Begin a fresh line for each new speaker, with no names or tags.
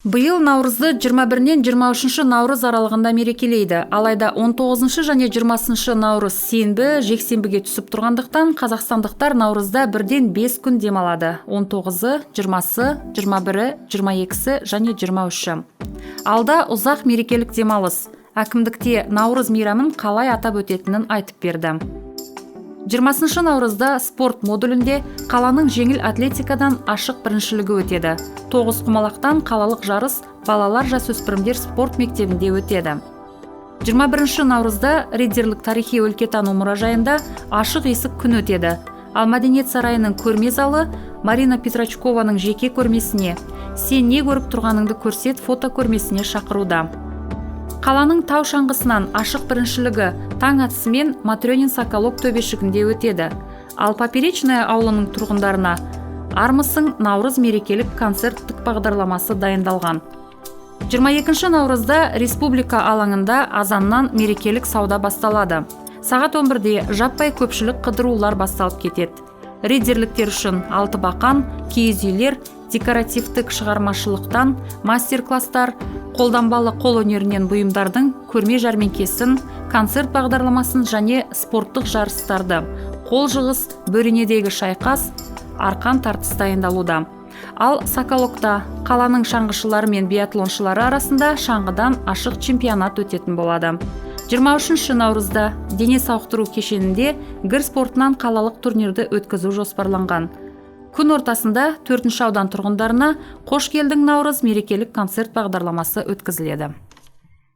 Быйыл Наурызды 21-нен 23 Наурыз аралығында мерекелейді. Алайда 19 және 20 Наурыз сенбі, жексенбіге түсіп тұрғандықтан қазақстандықтар Наурызда бірден 5 күн демалады. 19-ы, 20-сы, 21-і, 22-сі және 23-і. Алда ұзақ мерекелік демалыс. Әкімдікте Наурыз мейрамын қалай атап өтетінін айтып берді. 20 Наурызда спорт модулінде қаланың жеңіл атлетикадан ашық біріншілігі өтеді. 9 құмалақтан қалалық жарыс балалар жасөспірімдер спорт мектебінде өтеді. 21 Наурызда Риддерлік тарихи өлкетану мұражайында ашық есік күн өтеді. Ал Мәдениет сарайының көрме залы Марина Петрачкованың жеке көрмесіне, сен не көріп тұрғаныңды көрсет фото көрмесіне шақыруда. Қаланың тау шаңғысынан ашық біріншілігі таң атысымен Матрёнин Соколок төбешігінде өтеді. Ал Поперечная ауылының тұрғындарына Армысың Наурыз мерекелік концерттік бағдарламасы дайындалған. 22 Наурызда Республика алаңында азаннан мерекелік сауда басталады. Сағат 11-де жаппай көпшілік қыдырулар басталып кетеді. Риддерліктер үшін алтыбақан, киіз үйлер, декоративтік шығармашылықтан, мастер-класстар, қолданбалы қол өнерінен бұйымдардың көрме жәрмеңкесін, концерт бағдарламасын және спорттық жарыстарды, қол жығыс, бөренедегі шайқас, арқан тартыс дайындалуда. Ал Соколокта қаланың шаңғышылары мен биатлоншылары арасында шаңғыдан ашық чемпионат өтетін болады. 23 Наурызда дене сауықтыру кешенінде гір спортынан қалалық турнирді өткізу жоспарланған. Күн ортасында 4-ші аудан тұрғындарына қош келдің Наурыз мерекелік концерт бағдарламасы өткізіледі.